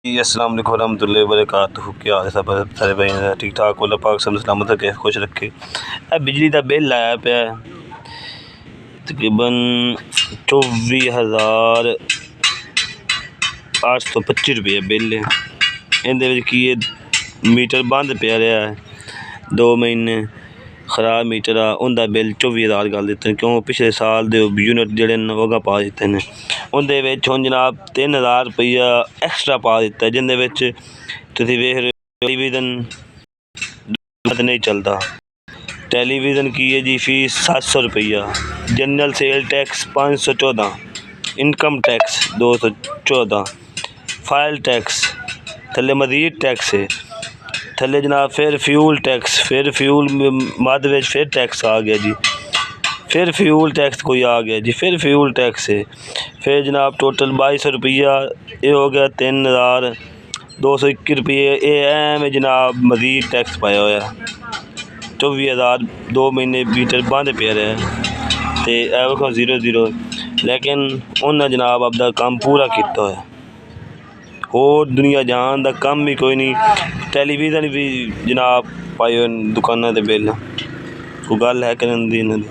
जी अस्सलाम वालेकुम रहमतुल्लाहि व बरकातहू। क्या हाल है सब सारे भाई ठीक ठाक। अल्लाह पाक सब सलामत रखे खुश रखे। बिजली का बिल आया पे तकरीबन 24,825 रुपये बिल है। इंदे की मीटर बंद पे रहा है 2 महीने खराब मीटर आ उनका बिल 24,000 गल दिते क्यों पिछले साल के यूनिट जोड़े वह पा दिते हैं। उनके हुण जनाब 3,000 रुपया एक्सट्रा पा दिता जिंदे तुसीं वेख रहे टेलीविजन नहीं चलता। टेलीविजन की है जी फीस 700 रुपया, general sale tax 514, income tax 214, file tax थले मजीद टैक्स है थले जनाब फिर फ्यूल टैक्स फिर फ्यूल मद फिर टैक्स आ गया जी, फिर फ्यूल टैक्स कोई आ गया जी, फिर फ्यूल टैक्स है फिर जनाब टोटल 2200 रुपया ये हो गया 3,221 रुपये। ये में जनाब मजीद टैक्स पाया हुआ 24,000 2 महीने मीटर बंद पे रहा तो 0-0 लेकिन उन्हें जनाब अपना काम पूरा किया है। होर दुनिया जहान का कम ही कोई नहीं। टेलीविजन भी जनाब पाए दुकाना के बिल कोई गल है करन दी इन्हां दी।